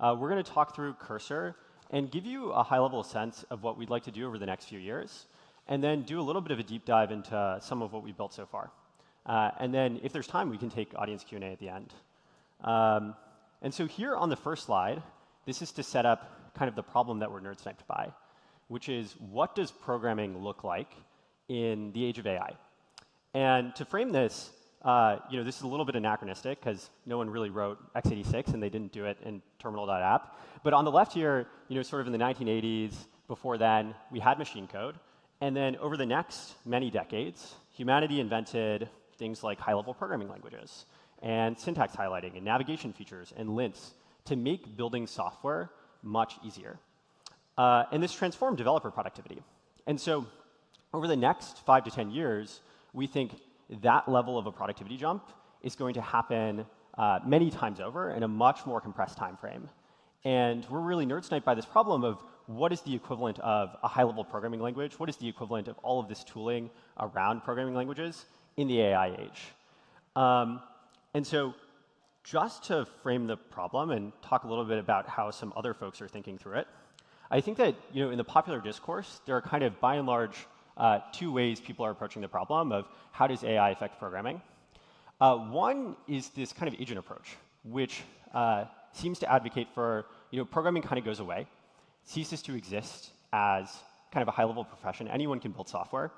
we're going to talk through Cursor and give you a high-level sense of what we'd like to do over the next few years, and then do a little bit of a deep dive into some of what we've built so far. And then, if there's time, we can take audience Q&A at the end. And so here on the first slide, this is to set up kind of the problem that we're nerd sniped by, which is what does programming look like in the age of AI? And to frame this, this is a little bit anachronistic because no one really wrote x86 and they didn't do it in terminal.app. But on the left here, sort of in the 1980s, before then, we had machine code. And then over the next many decades, humanity invented things like high-level programming languages and syntax highlighting and navigation features and lints to make building software much easier. And this transformed developer productivity. And so over the next 5 to 10 years, we think that level of a productivity jump is going to happen many times over in a much more compressed time frame. And we're really nerd sniped by this problem of what is the equivalent of a high-level programming language? What is the equivalent of all of this tooling around programming languages in the AI age? And so just to frame the problem and talk a little bit about how some other folks are thinking through it, I think that in the popular discourse, there are kind of, by and large, 2 ways people are approaching the problem of how does AI affect programming. One is this kind of agent approach, which seems to advocate for programming kind of goes away, ceases to exist as kind of a high-level profession. Anyone can build software.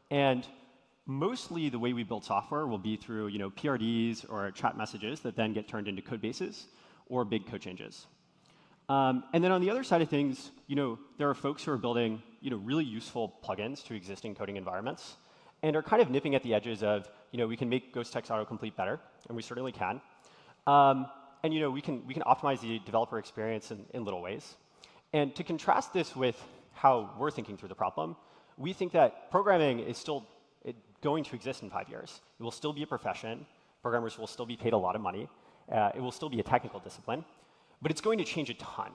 And mostly the way we build software will be through PRDs or chat messages that then get turned into code bases or big code changes. And then on the other side of things, there are folks who are building really useful plugins to existing coding environments and are kind of nipping at the edges of we can make Ghost Text autocomplete better, and we certainly can. And we can optimize the developer experience in little ways. And to contrast this with how we're thinking through the problem, we think that programming is still going to exist in 5 years. It will still be a profession. Programmers will still be paid a lot of money. It will still be a technical discipline. But it's going to change a ton.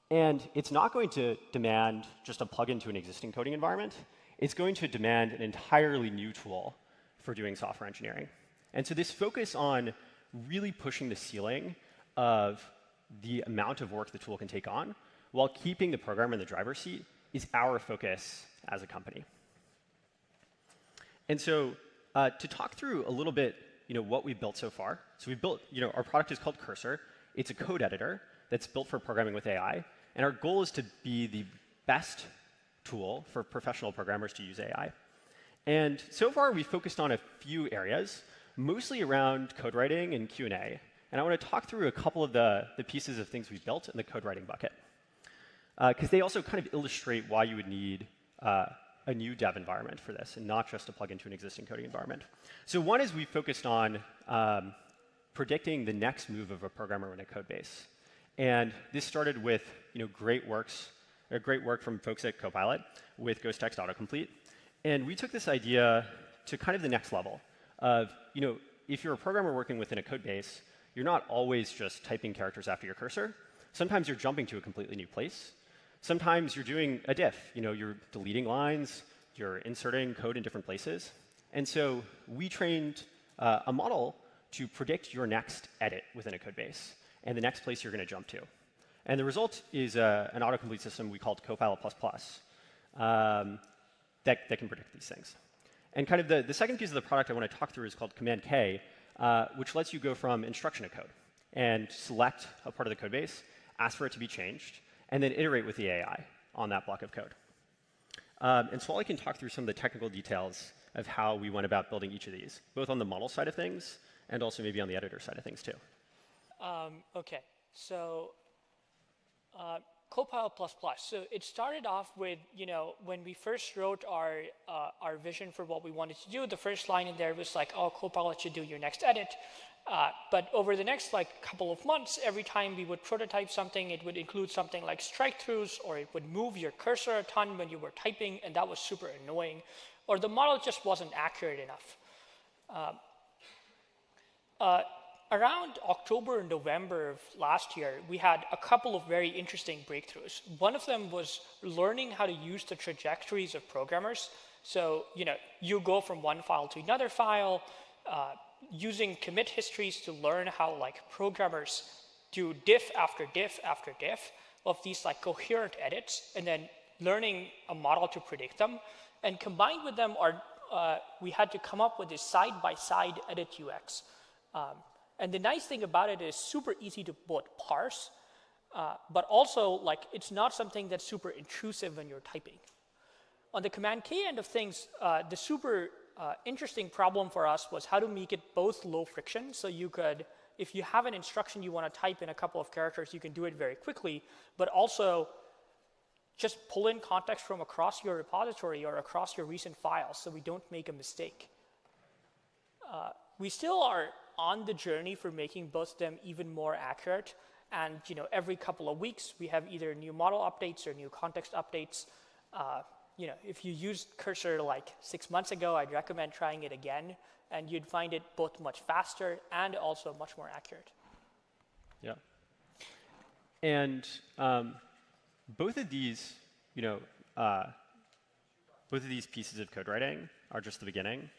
And it's not going to demand just a plugin to an existing coding environment. It's going to demand an entirely new tool for doing software engineering. And so this focus on really pushing the ceiling of the amount of work the tool can take on while keeping the programmer in the driver's seat is our focus as a company. And so to talk through a little bit what we've built so far. So we've built, our product is called Cursor. It's a code editor that's built for programming with AI. And our goal is to be the best tool for professional programmers to use AI. And so far, we've focused on a few areas, mostly around code writing and Q&A. And I want to talk through a couple of the pieces of things we've built in the code writing bucket, because they also kind of illustrate why you would need a new dev environment for this, and not just to plug into an existing coding environment. So one is we focused on predicting the next move of a programmer in a code base. And this started with great work from folks at Copilot with Ghost Text autocomplete. And we took this idea to kind of the next level of, if you're a programmer working within a code base, you're not always just typing characters after your cursor. Sometimes you're jumping to a completely new place. Sometimes you're doing a diff. You're deleting lines, you're inserting code in different places. And so we trained a model to predict your next edit within a code base and the next place you're going to jump to. And the result is an autocomplete system we called Copilot++ that can predict these things. And kind of the second piece of the product I want to talk through is called Command K, which lets you go from instruction to code and select a part of the code base, ask for it to be changed, and then iterate with the AI on that block of code. And Sualeh can talk through some of the technical details of how we went about building each of these, both on the model side of things and also maybe on the editor side of things too. OK, so Copilot++. So it started off with, when we first wrote our vision for what we wanted to do, the first line in there was like, oh, Copilot should do your next edit. But over the next couple of months, every time we would prototype something, it would include something like strike-throughs, or it would move your cursor a ton when you were typing, and that was super annoying. Or the model just wasn't accurate enough. Around October and November of last year, we had a couple of very interesting breakthroughs. One of them was learning how to use the trajectories of programmers. So, you go from one file to another file, using commit histories to learn how programmers do diff after diff after diff of these like coherent edits, and then learning a model to predict them. And combined with them are, we had to come up with this side-by-side edit UX. And the nice thing about it is super easy to both parse, but also like it's not something that's super intrusive when you're typing. On the Command K end of things, the super interesting problem for us was how to make it both low friction, so you could, if you have an instruction you want to type in a couple of characters, you can do it very quickly, but also just pull in context from across your repository or across your recent files so we don't make a mistake. We still are on the journey for making both of them even more accurate, and every couple of weeks we have either new model updates or new context updates. If you used Cursor like 6 months ago, I'd recommend trying it again, and you'd find it both much faster and also much more accurate. Yeah. And both of these, both of these pieces of code writing are just the beginning.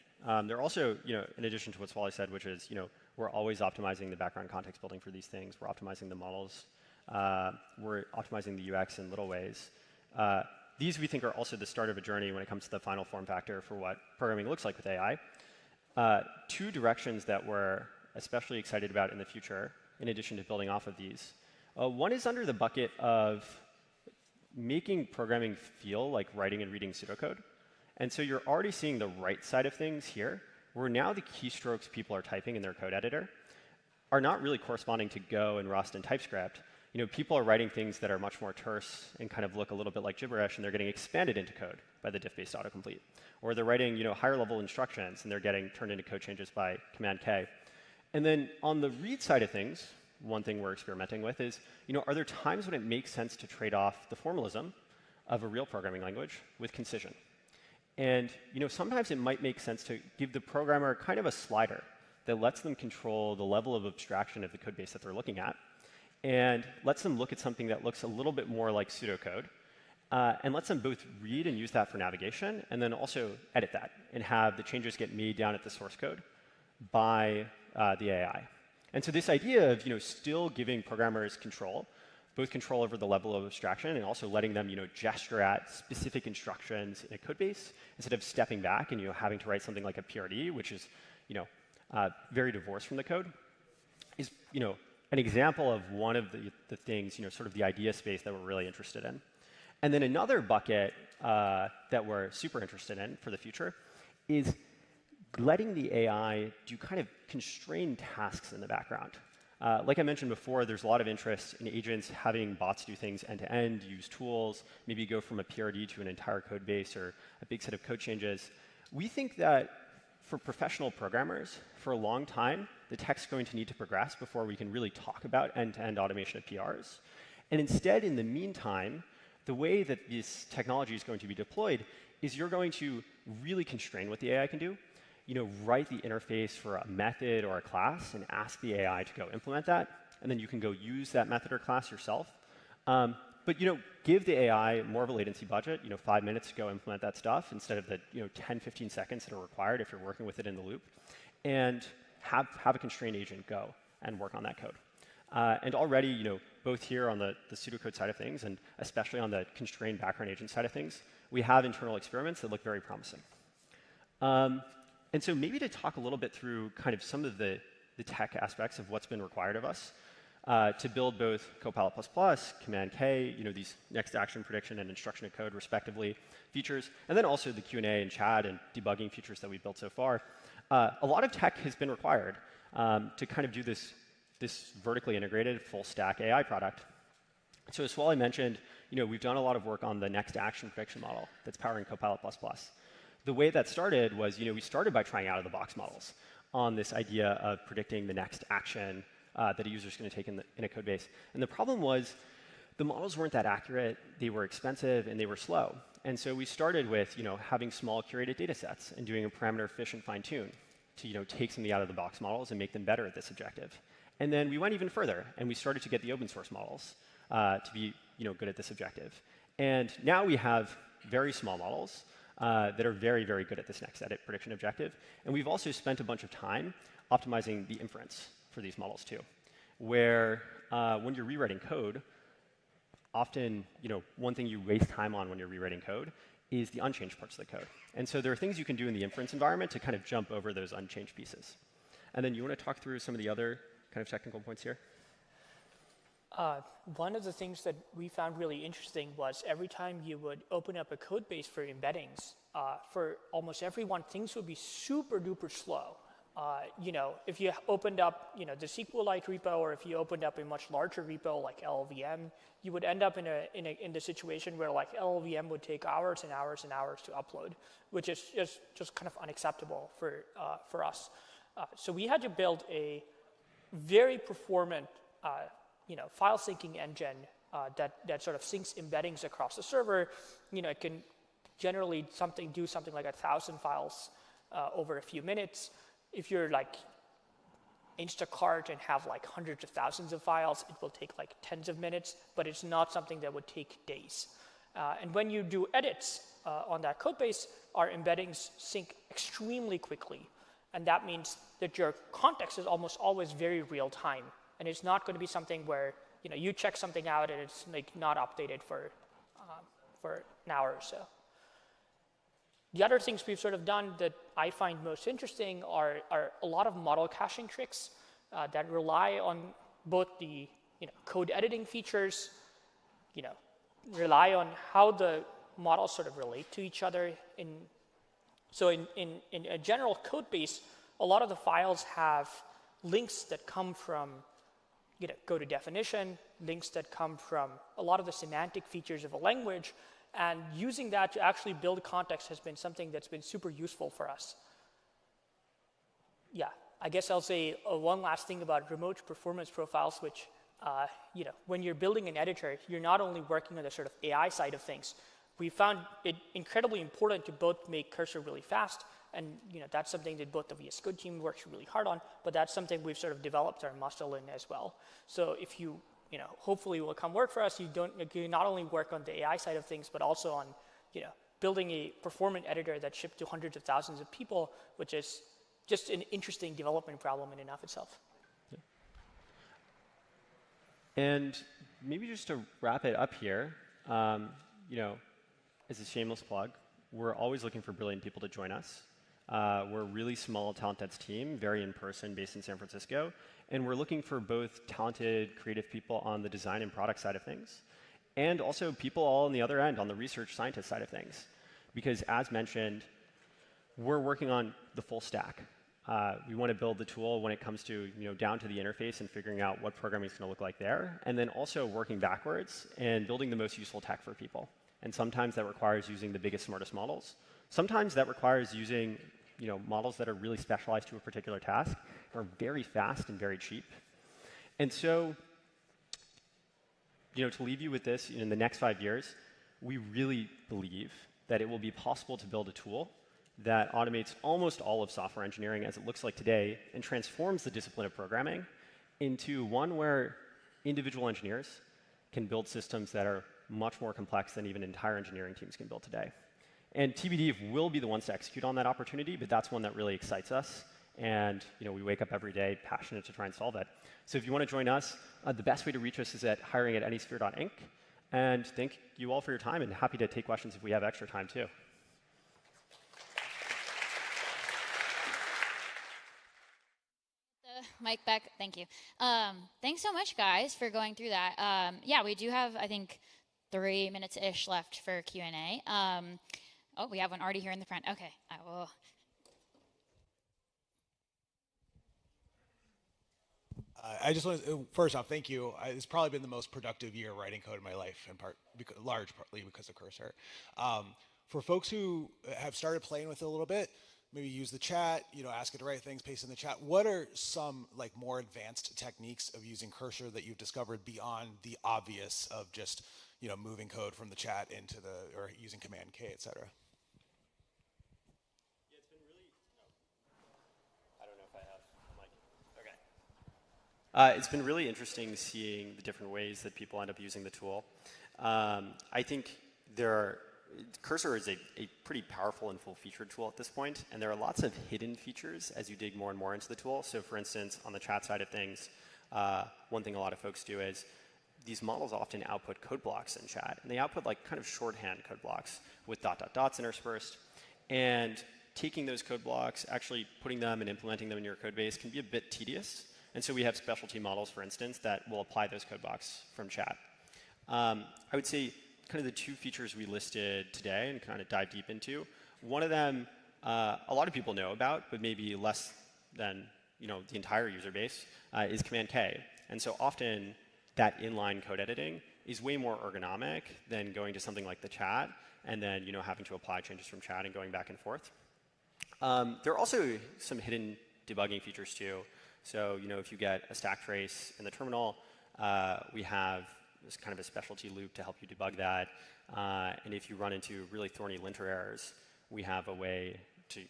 They're also, in addition to what Sualeh said, which is, we're always optimizing the background context building for these things. We're optimizing the models. We're optimizing the UX in little ways. These, we think, are also the start of a journey when it comes to the final form factor for what programming looks like with AI. Two directions that we're especially excited about in the future, in addition to building off of these. One is under the bucket of making programming feel like writing and reading pseudocode. And so you're already seeing the right side of things here, where now the keystrokes people are typing in their code editor are not really corresponding to Go and Rust and TypeScript. People are writing things that are much more terse and kind of look a little bit like gibberish, and they're getting expanded into code by the diff-based autocomplete. Or they're writing, higher level instructions, and they're getting turned into code changes by Command K. And then on the read side of things, one thing we're experimenting with is, are there times when it makes sense to trade off the formalism of a real programming language with concision? And sometimes it might make sense to give the programmer kind of a slider that lets them control the level of abstraction of the code base that they're looking at, and lets them look at something that looks a little bit more like pseudocode, and lets them both read and use that for navigation, and then also edit that and have the changes get made down at the source code by the AI. And so this idea of still giving programmers control, both control over the level of abstraction and also letting them gesture at specific instructions in a code base instead of stepping back and having to write something like a PRD, which is very divorced from the code, is an example of one of the things, sort of the idea space that we're really interested in. And then another bucket that we're super interested in for the future is letting the AI do kind of constrained tasks in the background. Like I mentioned before, there's a lot of interest in agents having bots do things end-to-end, use tools, maybe go from a PRD to an entire code base or a big set of code changes. We think that for professional programmers, for a long time, the tech's going to need to progress before we can really talk about end-to-end automation of PRs. And instead, in the meantime, the way that this technology is going to be deployed is you're going to really constrain what the AI can do. Write the interface for a method or a class and ask the AI to go implement that. And then you can go use that method or class yourself. But give the AI more of a latency budget, 5 minutes to go implement that stuff instead of the 10, 15 seconds that are required if you're working with it in the loop. And have a constrained agent go and work on that code. And already, both here on the pseudocode side of things and especially on the constrained background agent side of things, we have internal experiments that look very promising. And so maybe to talk a little bit through kind of some of the tech aspects of what's been required of us to build both Copilot++, Command K, these next action prediction and instruction to code respectively features, and then also the Q&A and chat and debugging features that we've built so far. A lot of tech has been required to kind of do this vertically integrated full stack AI product. So as Sualeh mentioned, we've done a lot of work on the next action prediction model that's powering Copilot++. The way that started was, we started by trying out-of-the-box models on this idea of predicting the next action that a user is going to take in a code base. And the problem was the models weren't that accurate, they were expensive, and they were slow. And so we started with having small curated data sets and doing a parameter efficient fine-tune to take some of the out-of-the-box models and make them better at this objective. And then we went even further, and we started to get the open source models to be good at this objective. And now we have very small models that are very, very good at this next edit prediction objective. And we've also spent a bunch of time optimizing the inference for these models too. where when you're rewriting code, often, one thing you waste time on when you're rewriting code is the unchanged parts of the code. And so there are things you can do in the inference environment to kind of jump over those unchanged pieces. And then you want to talk through some of the other kind of technical points here? One of the things that we found really interesting was every time you would open up a code base for embeddings, for almost everyone, things would be super duper slow. If you opened up, the SQLite repo, or if you opened up a much larger repo like LLVM, you would end up in the situation where like LLVM would take hours and hours and hours to upload, which is just kind of unacceptable for us. So we had to build a very performant, file syncing engine that sort of syncs embeddings across the server. It can generally do something like 1,000 files over a few minutes. If you're like Instacart and have like hundreds of thousands of files, it will take like tens of minutes, but it's not something that would take days. And when you do edits on that code base, our embeddings sync extremely quickly. And that means that your context is almost always very real time. And it's not going to be something where you check something out and it's like not updated for an hour or so. The other things we've sort of done that I find most interesting are a lot of model caching tricks that rely on both the code editing features, rely on how the models sort of relate to each other. So in a general code base, a lot of the files have links that come from go to definition, links that come from a lot of the semantic features of a language, and using that to actually build context has been something that's been super useful for us. Yeah, I guess I'll say one last thing about remote performance profiles, which, when you're building an editor, you're not only working on the sort of AI side of things. We found it incredibly important to both make Cursor really fast, and that's something that both the VS Code team works really hard on, but that's something we've sort of developed our muscle in as well. So if you hopefully will come work for us, you not only work on the AI side of things, but also on building a performant editor that shipped to hundreds of thousands of people, which is just an interesting development problem in and of itself. Yeah. And maybe just to wrap it up here, as a shameless plug, we're always looking for brilliant people to join us. We're a really small talent dense team, very in-person, based in San Francisco. And we're looking for both talented, creative people on the design and product side of things, and also people all on the other end, on the research scientist side of things. Because as mentioned, we're working on the full stack. We want to build the tool when it comes to, down to the interface and figuring out what programming is going to look like there, and then also working backwards and building the most useful tech for people. And sometimes that requires using the biggest, smartest models. Sometimes that requires using models that are really specialized to a particular task, are very fast and very cheap. And so, to leave you with this, in the next 5 years, we really believe that it will be possible to build a tool that automates almost all of software engineering as it looks like today and transforms the discipline of programming into one where individual engineers can build systems that are much more complex than even entire engineering teams can build today. And TBD will be the ones to execute on that opportunity, but that's one that really excites us. And we wake up every day passionate to try and solve it. So if you want to join us, the best way to reach us is at hiring@anysphere.inc. And thank you all for your time, and happy to take questions if we have extra time too. Mic back. Thank you. Thanks so much, guys, for going through that. Yeah, we do have, I think, 3 minutes-ish left for Q&A. Oh, we have one already here in the front. OK, I will. I just want to, first off, thank you. It's probably been the most productive year writing code in my life, in part, partly because of Cursor. For folks who have started playing with it a little bit, maybe use the chat, ask it to write things, paste in the chat. What are some more advanced techniques of using Cursor that you've discovered beyond the obvious of just moving code from the chat into or using Command K, et cetera? Yeah, it's been really. I don't know if I have a mic. Okay. It's been really interesting seeing the different ways that people end up using the tool. I think Cursor is a pretty powerful and full-featured tool at this point, and there are lots of hidden features as you dig more and more into the tool. So for instance, on the chat side of things, one thing a lot of folks do is these models often output code blocks in chat, and they output like kind of shorthand code blocks with dot dot dots interspersed. And taking those code blocks, actually putting them and implementing them in your code base can be a bit tedious. And so we have specialty models, for instance, that will apply those code blocks from chat. I would say kind of the two features we listed today and kind of dive deep into. One of them a lot of people know about, but maybe less than the entire user base, is Command K. And so often that inline code editing is way more ergonomic than going to something like the chat and then having to apply changes from chat and going back and forth. There are also some hidden debugging features too. So if you get a stack trace in the terminal, we have this kind of a specialty loop to help you debug that. And if you run into really thorny linter errors, we have a way to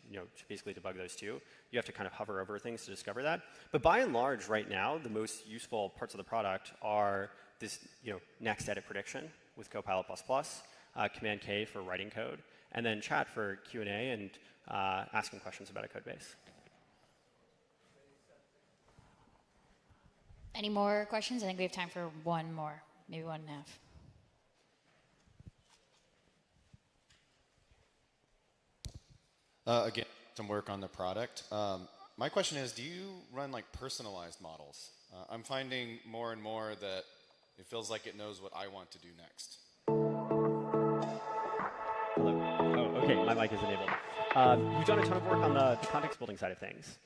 basically debug those too. You have to kind of hover over things to discover that. But by and large, right now, the most useful parts of the product are this next edit prediction with Copilot++, Command K for writing code, and then chat for Q&A and asking questions about a code base. Any more questions? I think we have time for one more, maybe 1.5. Again, some work on the product. My question is, do you run like personalized models? I'm finding more and more that it feels like it knows what I want to do next. Hello. Oh, OK, my mic is enabled. We've done a ton of work on the context building side of things.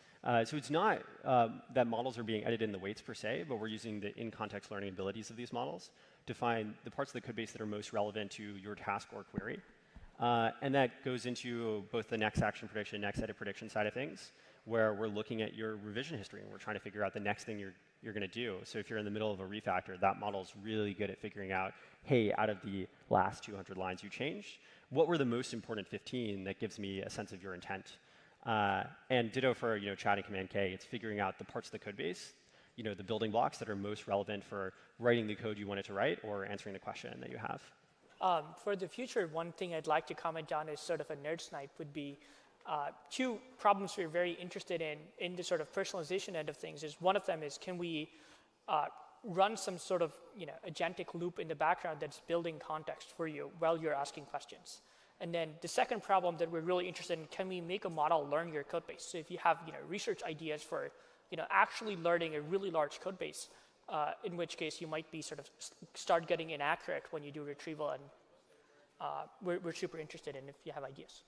So it's not that models are being edited in the weights per se, but we're using the in-context learning abilities of these models to find the parts of the code base that are most relevant to your task or query. And that goes into both the next action prediction, next edit prediction side of things, where we're looking at your revision history and we're trying to figure out the next thing you're going to do. So if you're in the middle of a refactor, that model's really good at figuring out, hey, out of the last 200 lines you changed, what were the most important 15 that gives me a sense of your intent? And ditto for chat and Command K, it's figuring out the parts of the code base, the building blocks that are most relevant for writing the code you want it to write or answering the question that you have. For the future, one thing I'd like to comment on is sort of a nerd snipe would be two problems we're very interested in the sort of personalization end of things. Is one of them is, can we run some sort of agentic loop in the background that's building context for you while you're asking questions? And then the second problem that we're really interested in, can we make a model learn your code base? So if you have research ideas for actually learning a really large code base, in which case you might be sort of start getting inaccurate when you do retrieval, and we're super interested in if you have ideas.